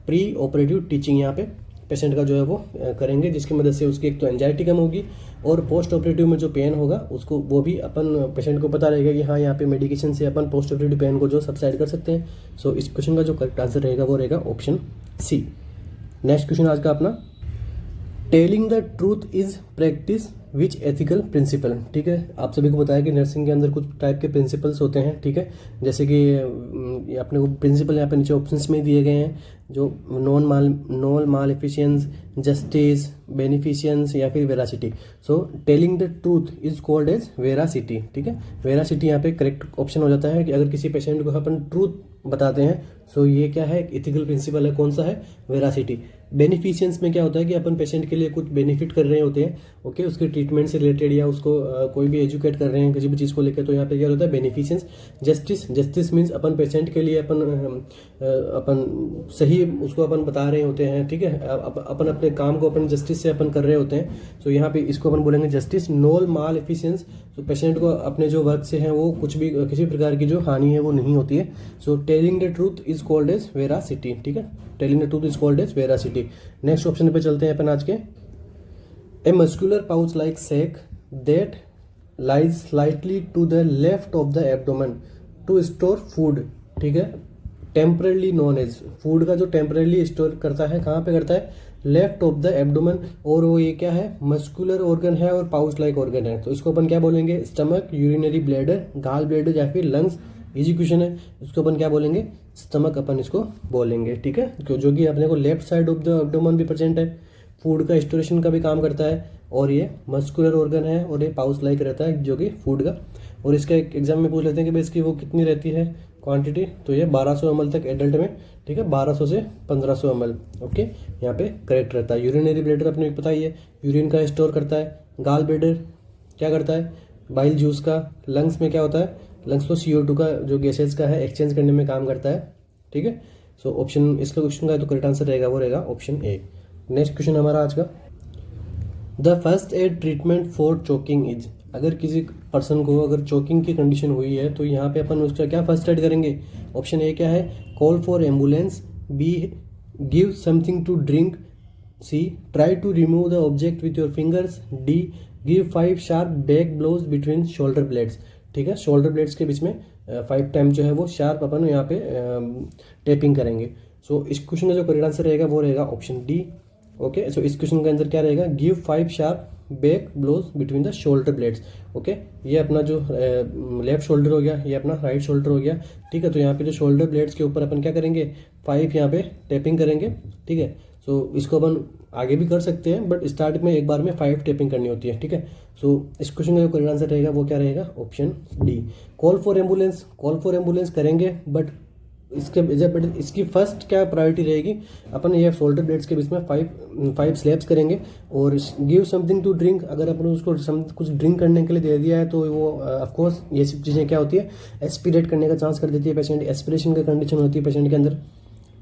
प्री ऑपरेटिव टीचिंग यहाँ पे पेशेंट का जो है वो करेंगे, जिसकी मदद से उसकी एक तो एंजाइटी कम होगी और पोस्ट ऑपरेटिव में जो पेन होगा उसको वो भी अपन पेशेंट को पता रहेगा कि हाँ यहाँ पे मेडिकेशन से अपन पोस्ट ऑपरेटिव पेन को जो सबसाइड कर सकते हैं। सो इस क्वेश्चन का जो करेक्ट आंसर रहेगा वो रहेगा ऑप्शन सी। नेक्स्ट क्वेश्चन आज का अपना, telling the truth is practice which ethical principle. ठीक है, आप सभी को बताया कि नर्सिंग के अंदर कुछ टाइप के प्रिंसिपल्स होते हैं। ठीक है, जैसे कि अपने को प्रिंसिपल यहाँ पे नीचे ऑप्शंस में दिए गए हैं, जो नॉन मालेफिशियंस, जस्टिस, बेनिफिशियंस या फिर veracity. So telling the truth is called as veracity. ठीक है, वेरासिटी यहाँ पे करेक्ट ऑप्शन हो जाता है कि अगर किसी पेशेंट को अपन ट्रूथ बताते हैं, सो ये क्या है, इथिकल प्रिंसिपल है। कौन सा है, वेरासिटी। बेनिफिशियंस में क्या होता है कि अपन पेशेंट के लिए कुछ बेनिफिट कर रहे होते हैं, ओके, उसके ट्रीटमेंट से रिलेटेड या उसको कोई भी एजुकेट कर रहे हैं किसी भी चीज़ को लेकर, तो यहाँ पे क्या होता है, बेनिफिशियंस। जस्टिस मीन्स अपन पेशेंट के लिए अपन सही उसको अपन बता रहे होते हैं। ठीक है, अपन अपने काम को अपन जस्टिस से अपन कर रहे होते हैं, तो यहाँ पे इसको अपन बोलेंगे जस्टिस। नॉन माल एफिशिएंस, तो पेशेंट को अपने जो वर्क से है वो कुछ भी किसी प्रकार की जो हानि है वो नहीं होती है। So telling the truth is called as veracity. ठीक है, telling the truth is called as veracity. Next option पे चलते हैं अपन आज के, a muscular pouch like sac that lies slightly to the left of the abdomen to store food. ठीक है, टेम्परली नॉन एज, फूड का जो टेम्परली स्टोर करता है, कहाँ पे करता है, लेफ्ट ऑफ द एब्डोमेन, और वो ये क्या है, मस्कुलर ऑर्गन है और पाउच लाइक ऑर्गन है। तो इसको अपन क्या बोलेंगे, stomach, urinary bladder, gall bladder या फिर लंग्स। इजी क्वेश्चन है, इसको अपन क्या बोलेंगे, स्टमक अपन इसको बोलेंगे। ठीक है, जो कि अपने को left side of the abdomen भी प्रेजेंट है, फूड का स्टोरेशन का भी काम करता है, और ये मस्कुलर ऑर्गन है और ये पाउच लाइक रहता है जो कि फूड का। और इसका एक एग्जाम में पूछ लेते हैं कि भाई इसकी वो कितनी रहती है क्वांटिटी, तो ये 1200 ml तक एडल्ट में। ठीक है, 1200 से 1500 ml। ओके, यहाँ पे करेक्ट रहता है। यूरिनरी ब्लैडर अपने को पता ही है, यूरिन का स्टोर करता है। गाल ब्लैडर क्या करता है, बाइल जूस का। लंग्स में क्या होता है, लंग्स तो CO2 का जो गैसेज का है एक्सचेंज करने में काम करता है। ठीक है, सो ऑप्शन इसका क्वेश्चन का तो करेक्ट आंसर रहेगा वो रहेगा ऑप्शन ए। नेक्स्ट क्वेश्चन हमारा आज का, the first aid treatment for choking is. अगर किसी पर्सन को अगर चोकिंग की कंडीशन हुई है तो यहाँ पे अपन उसका क्या फर्स्ट एड करेंगे। ऑप्शन ए क्या है, call for ambulance, B give something to drink, C try to remove the object with your fingers, D give 5 sharp back blows between shoulder blades. ठीक है, शोल्डर ब्लेड्स के बीच में 5 time जो है वो शार्प अपन यहाँ पे टेपिंग करेंगे। सो इस क्वेश्चन का जो करेक्ट आंसर रहेगा वो रहेगा ऑप्शन डी। ओके, सो इस क्वेश्चन के अंदर क्या रहेगा, give 5 sharp back blows between the shoulder blades. Okay, ये अपना जो लेफ्ट शोल्डर हो गया, ये अपना राइट शोल्डर हो गया। ठीक है, तो यहाँ पे जो शोल्डर ब्लेड्स के ऊपर अपन क्या करेंगे, 5 यहाँ पे टैपिंग करेंगे। ठीक है, सो इसको अपन आगे भी कर सकते हैं, बट स्टार्ट में एक बार में 5 टैपिंग करनी होती है। ठीक है, सो इस क्वेश्चन का जो करेक्ट आंसर रहेगा वो क्या रहेगा, option D. Call for ambulance करेंगे, बट इसकी फर्स्ट क्या प्रायोरिटी रहेगी, अपन ये शोल्डर ब्लेड्स के बीच में 5 स्लैब्स करेंगे। और गिव समथिंग टू ड्रिंक, अगर अपन उसको कुछ ड्रिंक करने के लिए दे दिया है तो वो ऑफकोर्स ये सब चीज़ें क्या होती है, एस्पिरेट करने का चांस कर देती है पेशेंट, एस्पिरेशन का कंडीशन होती है पेशेंट के अंदर।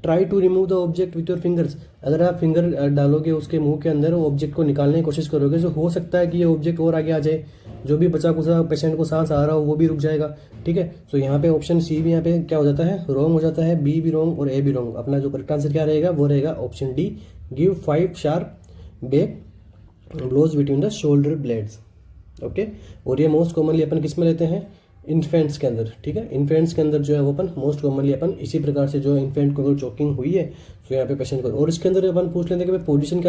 Try to remove the object with your fingers, अगर आप फिंगर डालोगे उसके मुंह के अंदर, वो ऑब्जेक्ट को निकालने की कोशिश करोगे तो हो सकता है कि ये ऑब्जेक्ट और आगे आ जाए, जो भी बचा कुचा पेशेंट को सांस आ रहा हो वो भी रुक जाएगा। ठीक है, सो यहाँ पे ऑप्शन सी भी यहाँ पे क्या हो जाता है, रॉन्ग हो जाता है, बी भी रॉन्ग और ए भी रॉन्ग। अपना जो करेक्ट आंसर क्या रहेगा वो रहेगा option D, give 5 sharp back blows between the shoulder blades. Okay, और ये मोस्ट कॉमनली अपन किस में लेते हैं, इन्फेंट्स के अंदर। ठीक है, इन्फेंट्स के अंदर जो है वो अपन मोस्ट कॉमनली अपन इसी प्रकार से जो इन्फेंट को अगर चोकिंग हुई है तो यहाँ पे पेशेंट को, और इसके अंदर अपन पूछ लेते हैं कि भाई पोजीशन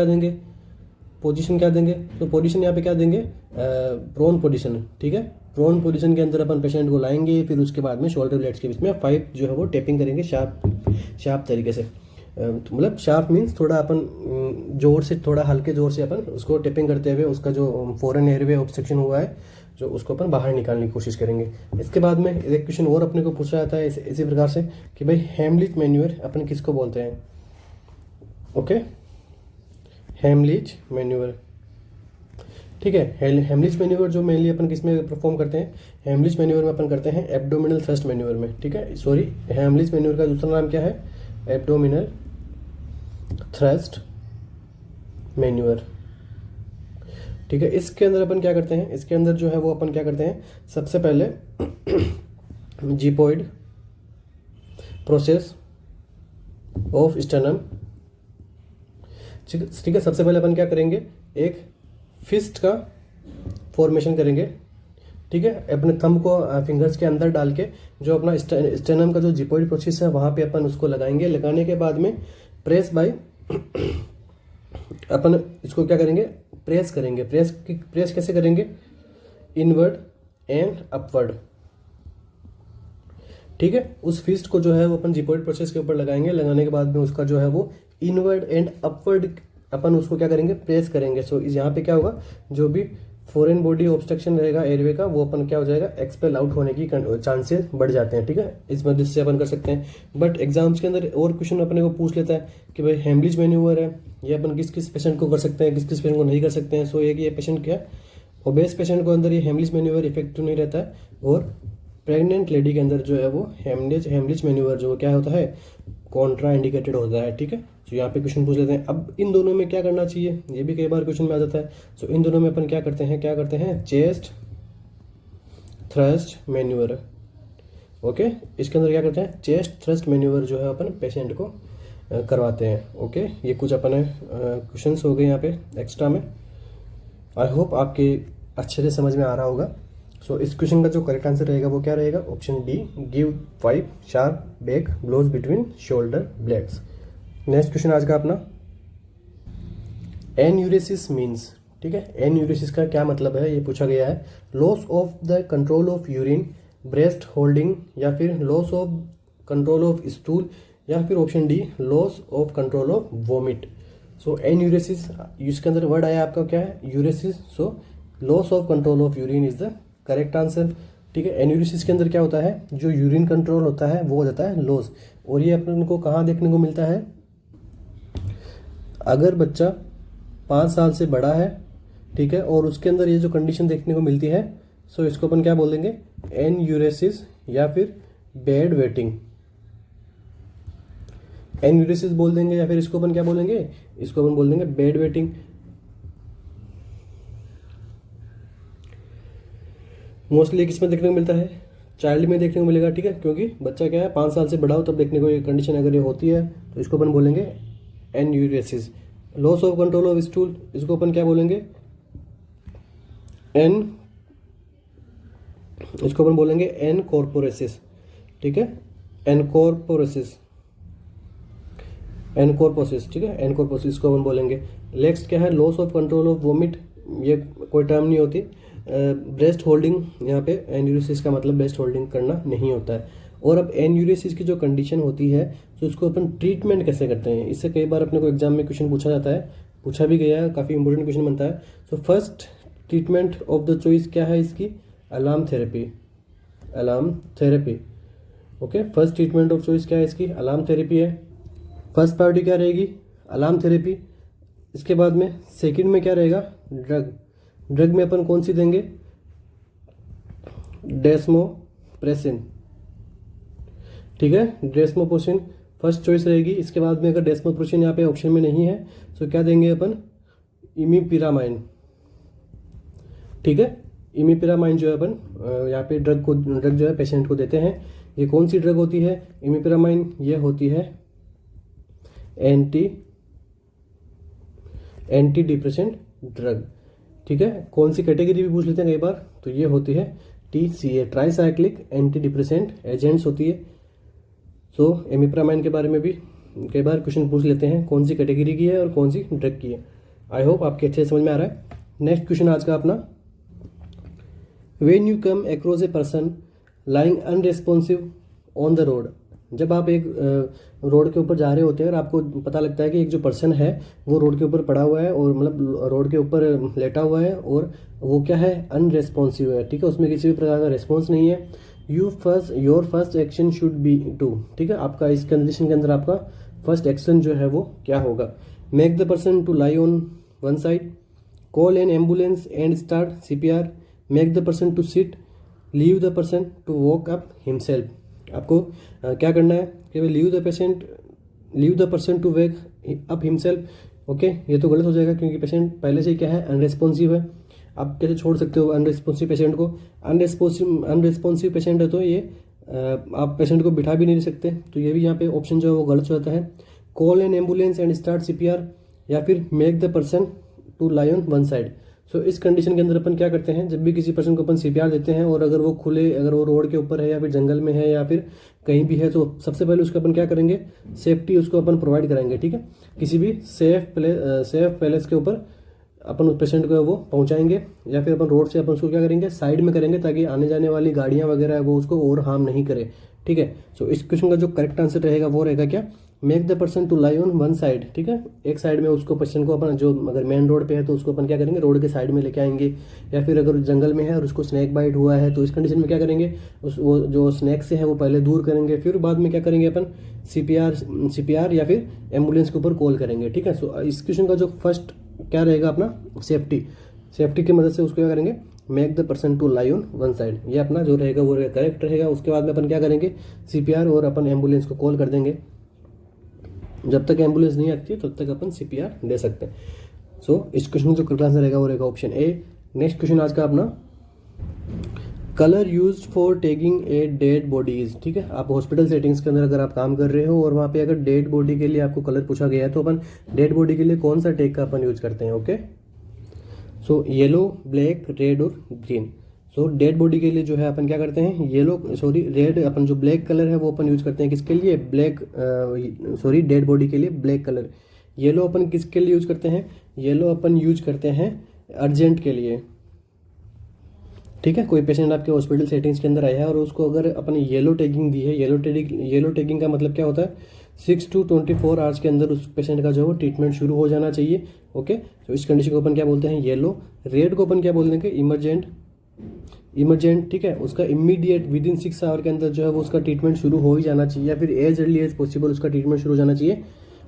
क्या देंगे, तो पोजीशन यहाँ पे क्या देंगे, प्रोन पोजीशन। ठीक है, प्रोन पोजीशन के अंदर अपन पेशेंट को लाएंगे, फिर उसके बाद में शोल्डर ब्लेड्स के बीच में 5 जो है वो टेपिंग करेंगे शार्प तरीके से। मतलब शार्प मीन्स थोड़ा अपन जोर से, थोड़ा हल्के जोर से अपन उसको टेपिंग करते हुए उसका जो फॉरेन एयरवे ऑब्स्ट्रक्शन हुआ है जो उसको अपन बाहर निकालने की कोशिश करेंगे। इसके बाद में एक क्वेश्चन और अपने को पूछा जाता है इसी प्रकार से कि भाई हेमलिच मैन्यूअर अपन किसको बोलते हैं। Okay, Heimlich manure. ठीक है, हेमलिच मैन्यूअर जो मेनली अपन किस में परफॉर्म करते हैं, हेमलिच मैन्यूअर में अपन करते हैं एब्डोमिनल थ्रस्ट मैन्यूअर में। ठीक है, सॉरी, हेमलिच मैन्यूअर का दूसरा नाम क्या है, एब्डोमिनल थ्रस्ट मैन्यूअर। ठीक है, इसके अंदर अपन क्या करते हैं, इसके अंदर जो है वो अपन क्या करते हैं, सबसे पहले जीपॉइड प्रोसेस ऑफ स्टर्नम, ठीक है, सबसे पहले अपन क्या करेंगे, एक फिस्ट का फॉर्मेशन करेंगे। ठीक है, अपने थंब को फिंगर्स के अंदर डाल के जो अपना स्टेनम का जो जिपोइड प्रोसेस है वहां पे अपन उसको लगाएंगे। लगाने के बाद में प्रेस बाय अपन इसको क्या करेंगे, प्रेस करेंगे। प्रेस कैसे करेंगे, इनवर्ड एंड अपवर्ड। ठीक है, उस फिस्ट को जो है वो अपन जिपोइड प्रोसेस के ऊपर लगाएंगे। लगाने के बाद में उसका जो है वो इनवर्ड एंड अपवर्ड अपन उसको क्या करेंगे, प्रेस करेंगे। सो यहाँ पे क्या होगा, जो भी फॉरेन बॉडी ऑब्स्ट्रक्शन रहेगा एयरवे का, वो अपन क्या हो जाएगा, एक्सपेल आउट होने की चांसेस बढ़ जाते हैं। ठीक है, इस मदद से अपन कर सकते हैं। बट एग्जाम्स के अंदर और क्वेश्चन अपने को पूछ लेता है कि भाई हेमलिज मैन्यूवर है, ये अपन किस किस पेशेंट को कर सकते हैं, किस किस पेशेंट को नहीं कर सकते हैं। सो ये पेशेंट क्या, ओबेस पेशेंट को अंदर ये हेमलिज मैन्यूवर इफेक्टिव नहीं रहता है, और प्रेग्नेंट लेडी के अंदर जो है वो हेमलिज मैन्यूवर जो क्या होता है, कॉन्ट्रा इंडिकेटेड होता है। ठीक है, तो यहाँ पे क्वेश्चन पूछ लेते हैं। अब इन दोनों में क्या करना चाहिए, ये भी कई बार क्वेश्चन में आ जाता है। सो इन दोनों में अपन क्या करते हैं चेस्ट थ्रस्ट मैन्यूवर। ओके, इसके अंदर क्या करते हैं, चेस्ट थ्रस्ट मैन्यूवर जो है अपन पेशेंट को करवाते हैं। ओके, ये कुछ अपन क्वेश्चंस हो गए यहाँ पे एक्स्ट्रा में। आई होप आपके अच्छे से समझ में आ रहा होगा। सो इस क्वेश्चन का जो करेक्ट आंसर रहेगा वो क्या रहेगा, option D, give 5 sharp back blows between shoulder blades. Next question आज का अपना, एन्यूरेसिस मीन्स। ठीक है, एन्यूरेसिस का क्या मतलब है ये पूछा गया है। Loss of the control of urine, breath holding, या फिर loss of control of stool, या फिर option D, loss of control of vomit. So enuresis, इसके अंदर वर्ड आया आपका क्या है, uresis. So loss of control of urine is the correct answer. ठीक है, एन्यूरेसिस के अंदर क्या होता है, जो यूरिन कंट्रोल होता है वो हो जाता है लॉस। और ये अपन को कहाँ देखने को मिलता है, अगर बच्चा 5 साल से बड़ा है, ठीक है, और उसके अंदर ये जो कंडीशन देखने को मिलती है, सो इसको अपन क्या बोलेंगे, एन्यूरेसिस या फिर बेड वेटिंग। एन्यूरेसिस बोल देंगे, या फिर इसको अपन क्या बोलेंगे, इसको अपन बोल देंगे बेड वेटिंग। मोस्टली किस में देखने को मिलता है, चाइल्ड में देखने को मिलेगा। ठीक है, क्योंकि बच्चा क्या है 5 साल से बड़ा हो तब देखने को ये कंडीशन अगर ये होती है, तो इसको अपन बोलेंगे enuresis. Loss of control of stool, इसको अपन क्या बोलेंगे, इसको अपन बोलेंगे एनकॉर्पोरेसिस। ठीक है, एनकॉर्पोरेसिस, ठीक है, एनकॉर्पोरेसिस को अपन बोलेंगे। नेक्स्ट क्या है, loss of control of vomit, ये कोई टर्म नहीं होती। ब्रेस्ट होल्डिंग, यहाँ पे एन्यूरेसिस का मतलब ब्रेस्ट होल्डिंग करना नहीं होता है। और अब एन्यूरेसिस की जो कंडीशन होती है, तो उसको अपन ट्रीटमेंट कैसे करते हैं, इससे कई बार अपने को एग्जाम में क्वेश्चन पूछा जाता है, पूछा भी गया है, काफ़ी इंपॉर्टेंट क्वेश्चन बनता है। So first treatment of the choice क्या है इसकी, alarm therapy. Okay, first treatment of choice क्या है इसकी, अलार्म थेरेपी है। फर्स्ट प्रायोरिटी क्या रहेगी, अलार्म थेरेपी। इसके बाद में सेकंड में क्या रहेगा, ड्रग में अपन कौन सी देंगे, डेस्मोप्रेसिन। ठीक है, डेस्मोप्रेसिन फर्स्ट चॉइस रहेगी। इसके बाद में अगर डेस्मोप्रेसिन यहाँ पे ऑप्शन में नहीं है, तो क्या देंगे अपन, इमिपिरामाइन। ठीक है, इमिपिरामाइन जो है अपन यहाँ पे ड्रग जो है पेशेंट को देते हैं। ये कौन सी ड्रग होती है, इमिपिरामाइन, ये होती है एंटी डिप्रेसेंट ड्रग। ठीक है, कौन सी कैटेगरी भी पूछ लेते हैं कई बार, तो ये होती है TCA, tricyclic anti depressant agents होती है। सो इमिप्रामाइन के बारे में भी कई बार क्वेश्चन पूछ लेते हैं, कौन सी कैटेगरी की है और कौन सी ड्रग की है। आई होप आपके अच्छे से समझ में आ रहा है। नेक्स्ट क्वेश्चन आज का अपना, when you come across a person lying unresponsive on the road. जब आप एक रोड के ऊपर जा रहे होते हैं और आपको पता लगता है कि एक जो पर्सन है वो रोड के ऊपर पड़ा हुआ है, और मतलब रोड के ऊपर लेटा हुआ है, और वो क्या है, अनरेस्पॉन्सिव है। ठीक है, उसमें किसी भी प्रकार का रिस्पॉन्स नहीं है। Your first action should be to. ठीक है, आपका इस कंडीशन के अंदर आपका फर्स्ट एक्शन जो है वो क्या होगा, make the person to lie on one side, call an ambulance and start CPR, make the person to sit, leave the person to walk up himself. आपको क्या करना है कि leave the person to wake up himself. Okay, ये तो गलत हो जाएगा क्योंकि पेशेंट पहले से ही क्या है, अनरेस्पॉन्सिव है। आप कैसे छोड़ सकते हो अनरेस्पॉन्सिव पेशेंट को, अनरेस्पॉन्सिव पेशेंट है तो ये आप पेशेंट को बिठा भी नहीं सकते। तो ये भी यहाँ पे ऑप्शन जो है वो गलत हो जाता है। Call an ambulance and start CPR, या फिर make the person to lie on one side. So इस कंडीशन के अंदर अपन क्या करते हैं, जब भी किसी पर्सन को अपन सीपीआर देते हैं और अगर वो खुले, अगर वो रोड के ऊपर है या फिर जंगल में है या फिर कहीं भी है, तो सबसे पहले उसको अपन क्या करेंगे, सेफ्टी उसको अपन प्रोवाइड कराएंगे। ठीक है, किसी भी सेफ प्लेस के ऊपर अपन उस पेशेंट को वो पहुंचाएंगे, या फिर अपन रोड से अपन उसको क्या करेंगे, साइड में करेंगे, ताकि आने जाने वाली गाड़ियां वगैरह है वो उसको और हार्म नहीं करे। ठीक है, सो इस क्वेश्चन का जो करेक्ट आंसर रहेगा वो रहेगा क्या, make the person to lie on one side. ठीक है, एक साइड में उसको पर्सन को अपन, जो अगर मेन रोड पे है तो उसको अपन क्या करेंगे, रोड के साइड में लेके आएंगे, या फिर अगर जंगल में है और उसको स्नैक बाइट हुआ है तो इस कंडीशन में क्या करेंगे, वो जो स्नैक से है वो पहले दूर करेंगे, फिर बाद में क्या करेंगे अपन, सीपीआर या फिर एम्बुलेंस के ऊपर कॉल करेंगे। ठीक है, सो इस क्वेश्चन का जो फर्स्ट क्या रहेगा अपना, सेफ्टी की मदद से उसको क्या करेंगे, make the person to lie on one side, ये अपना जो रहेगा वो करेक्ट रहेगा। उसके बाद में अपन क्या करेंगे, सीपीआर और अपन एम्बुलेंस को कॉल कर देंगे। जब तक एम्बुलेंस नहीं आती है तब तक अपन सीपीआर दे सकते हैं। सो इस क्वेश्चन का जो करेक्ट आंसर रहेगा वो रहेगा ऑप्शन ए। नेक्स्ट क्वेश्चन आज का अपना, colour use for tagging a dead bodies. ठीक है, आप हॉस्पिटल सेटिंग्स के अंदर अगर आप काम कर रहे हो और वहाँ पे अगर डेड बॉडी के लिए आपको कलर पूछा गया है तो अपन डेड बॉडी के लिए कौन सा टैग का अपन यूज करते हैं। Okay, so yellow, black, red और ग्रीन। सो डेड बॉडी के लिए जो है अपन क्या करते हैं, रेड, अपन जो ब्लैक कलर है वो अपन यूज करते हैं किसके लिए, डेड बॉडी के लिए ब्लैक कलर। येलो अपन किसके लिए यूज करते हैं, येलो अपन यूज करते हैं अर्जेंट के लिए। ठीक है, कोई पेशेंट आपके हॉस्पिटल सेटिंग्स के अंदर आया है और उसको अगर अपन येलो टैगिंग दी है, येलो टैगिंग का मतलब क्या होता है, 6 to 24 आवर्स के अंदर उस पेशेंट का जो है ट्रीटमेंट शुरू हो जाना चाहिए। ओके, तो इस कंडीशन को अपन क्या बोलते हैं, येलो। रेड को अपन क्या बोल देंगे, इमरजेंट। ठीक है, उसका इमीडिएट विद इन 6 आवर के अंदर जो है वो उसका ट्रीटमेंट शुरू हो ही जाना चाहिए, या फिर एज अर्ली एज पॉसिबल उसका ट्रीटमेंट शुरू हो जाना चाहिए।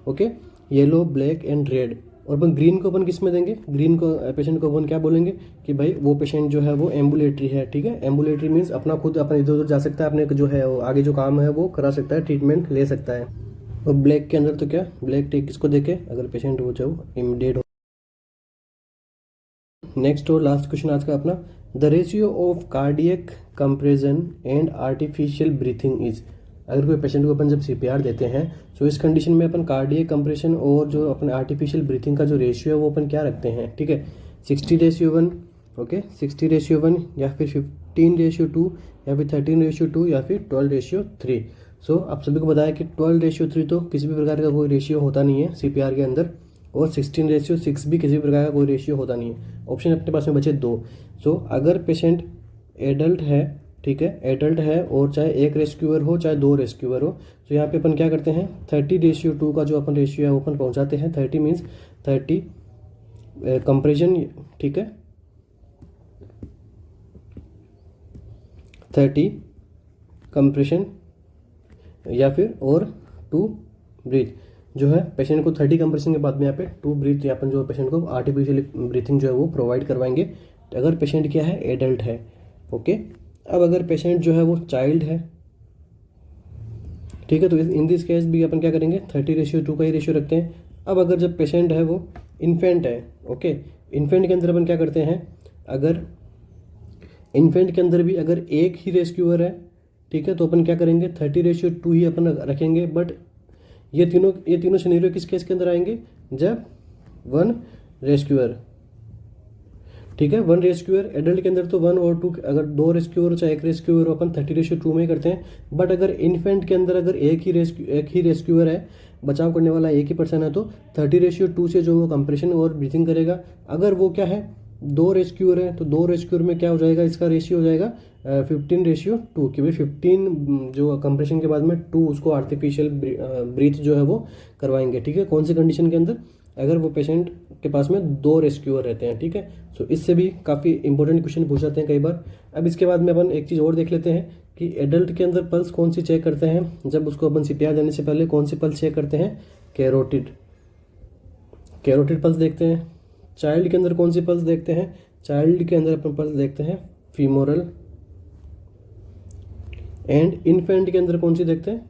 Okay, yellow, black and red. और अपन ग्रीन को अपन किस में देंगे, ग्रीन को पेशेंट को अपन क्या बोलेंगे कि भाई वो पेशेंट जो है वो एम्बुलेटरी है। ठीक है, एम्बुलेटरी मीन्स अपना खुद अपना इधर उधर जा सकता है, अपने जो है वो आगे जो काम है वो करा सकता है, ट्रीटमेंट ले सकता है। और ब्लैक के अंदर तो क्या, ब्लैक टिक किसको देके, अगर पेशेंट वो जो इमीडिएट हो। नेक्स्ट और लास्ट क्वेश्चन आज का अपना, the ratio of cardiac compression and artificial breathing is. अगर कोई पेशेंट को अपन जब सीपीआर देते हैं तो इस कंडीशन में अपन कार्डियक कंप्रेशन और जो अपन आर्टिफिशियल ब्रीथिंग का जो रेशियो है वो अपन क्या रखते हैं। ठीक है, 60:1। ओके, 60:1 या फिर 15:2 या फिर 13:2 या फिर 12:3। सो आप सभी को बताया कि 12:3 तो किसी भी प्रकार का कोई रेशियो होता नहीं है सीपीआर के अंदर, और 16:6 भी किसी भी प्रकार का कोई रेशियो होता नहीं है। ऑप्शन अपने पास में बचे 2। सो अगर पेशेंट एडल्ट है, ठीक है, एडल्ट है और चाहे एक रेस्क्यूअर हो चाहे 2 रेस्क्यूअर हो, तो यहाँ पे अपन क्या करते हैं, 30:2 का जो अपन रेशियो है वो अपन पहुँचाते हैं। 30 मीन्स 30 कंप्रेशन। ठीक है, 30 कंप्रेशन या फिर और 2 ब्रीथ। जो है पेशेंट को 30 कंप्रेशन के बाद में यहाँ पे 2 ब्रीथ या अपन जो पेशेंट को आर्टिफिशियल ब्रीथिंग जो है वो प्रोवाइड करवाएंगे, अगर पेशेंट क्या है, एडल्ट है। ओके, अब अगर पेशेंट जो है वो चाइल्ड है, ठीक है, तो इन दिस केस भी अपन क्या करेंगे, 30:2 का ही रेशियो रखते हैं। अब अगर जब पेशेंट है वो इन्फेंट है, ओके, इन्फेंट के अंदर अपन क्या करते हैं, अगर इन्फेंट के अंदर भी अगर एक ही रेस्क्यूअर है, ठीक है, तो अपन क्या करेंगे, 30:2 ही अपन रखेंगे। बट ये तीनों सिनेरियो किस केस के अंदर आएंगे, जब 1 रेस्क्यूअर, ठीक है, 1 रेस्क्यूअर। एडल्ट के अंदर तो 1 और 2, अगर 2 रेस्क्यूअर चाहे 1 रेस्क्यूअर अपन 30:2 में ही करते हैं। बट अगर इन्फेंट के अंदर अगर एक ही रेस्क्यूअर है, बचाव करने वाला एक ही पर्सन है, तो 30:2 से जो वो कंप्रेशन और ब्रीथिंग करेगा। अगर वो क्या है, 2 रेस्क्यूअर है, तो 2 रेस्क्यूअर में क्या हो जाएगा, इसका रेशियो हो जाएगा 15:2, कि भाई 15 जो कंप्रेशन के बाद में 2 उसको आर्टिफिशियल ब्रीथ जो है वो करवाएंगे। ठीक है, कौन सी कंडीशन के अंदर, अगर वो पेशेंट के पास में 2 रेस्क्यूअर रहते हैं। ठीक है, सो इससे भी काफ़ी इंपॉर्टेंट क्वेश्चन पूछ जाते हैं कई बार। अब इसके बाद में अपन एक चीज़ और देख लेते हैं कि एडल्ट के अंदर पल्स कौन सी चेक करते हैं, जब उसको अपन सीपीआर देने से पहले कौन सी पल्स चेक करते हैं, कैरोटिड पल्स देखते हैं। चाइल्ड के अंदर कौन सी पल्स देखते हैं, चाइल्ड के अंदर अपन पल्स देखते हैं फीमोरल। एंड इन्फेंट के अंदर कौन सी देखते हैं,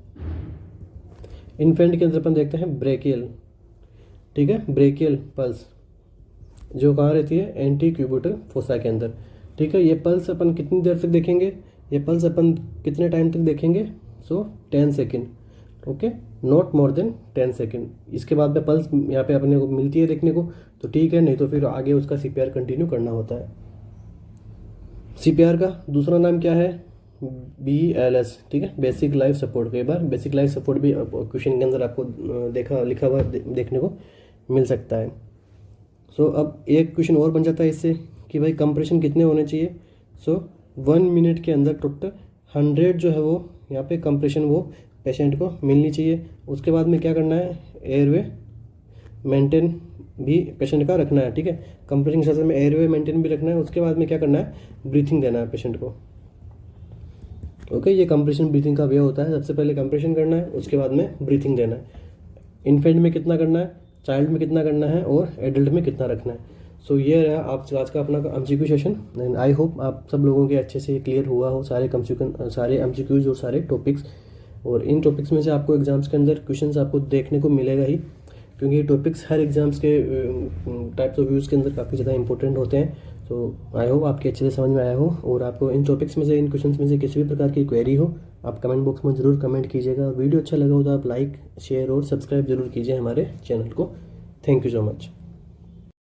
इन्फेंट के अंदर अपन देखते हैं ब्रेकियल। ठीक है, ब्रेकियल पल्स जो कहाँ रहती है, एंटी क्यूबिटल फोसा के अंदर। ठीक है, ये पल्स अपन कितनी देर तक देखेंगे, ये पल्स अपन कितने टाइम तक देखेंगे, सो 10 second. Okay, not more than 10 second. इसके बाद में पल्स यहाँ पे अपने को मिलती है देखने को तो ठीक है, नहीं तो फिर आगे उसका CPR कंटिन्यू करना होता है। CPR का दूसरा नाम क्या है? BLS, ठीक है, बेसिक लाइफ सपोर्ट। कई बार बेसिक लाइफ सपोर्ट भी क्वेश्चन के अंदर आपको लिखा हुआ देखने को मिल सकता है। सो अब एक क्वेश्चन और बन जाता है इससे कि भाई कंप्रेशन कितने होने चाहिए। सो 1 मिनट के अंदर टोटल 100 जो है वो यहाँ पे कंप्रेशन वो पेशेंट को मिलनी चाहिए। उसके बाद में क्या करना है, एयरवे मेंटेन भी पेशेंट का रखना है, ठीक है, कंप्रेशन के साथ में एयरवे मेंटेन भी रखना है। उसके बाद में क्या करना है, ब्रीथिंग देना है पेशेंट को। ओके, ये कंप्रेशन ब्रीथिंग का वे होता है। सबसे पहले कंप्रेशन करना है, उसके बाद में ब्रीथिंग देना है। इन्फेंट में कितना करना है, चाइल्ड में कितना करना है और एडल्ट में कितना रखना है। सो ये रहा आप आज का अपना MCQ session and I hope आप सब लोगों के अच्छे से क्लियर हुआ हो सारे MCQs और सारे टॉपिक्स। और इन टॉपिक्स में से आपको एग्जाम्स के अंदर क्वेश्चंस आपको देखने को मिलेगा ही, क्योंकि ये टॉपिक्स हर एग्जाम्स के टाइप्स ऑफ व्यूज़ के अंदर काफ़ी ज़्यादा इंपॉर्टेंट होते हैं। तो आई होप आपके अच्छे से समझ में आया हो। और आपको इन टॉपिक्स में से, इन क्वेश्चंस में से किसी भी प्रकार की क्वेरी हो, आप कमेंट बॉक्स में ज़रूर कमेंट कीजिएगा। और वीडियो अच्छा लगा हो तो आप लाइक, शेयर और सब्सक्राइब जरूर कीजिए हमारे चैनल को। Thank you so much.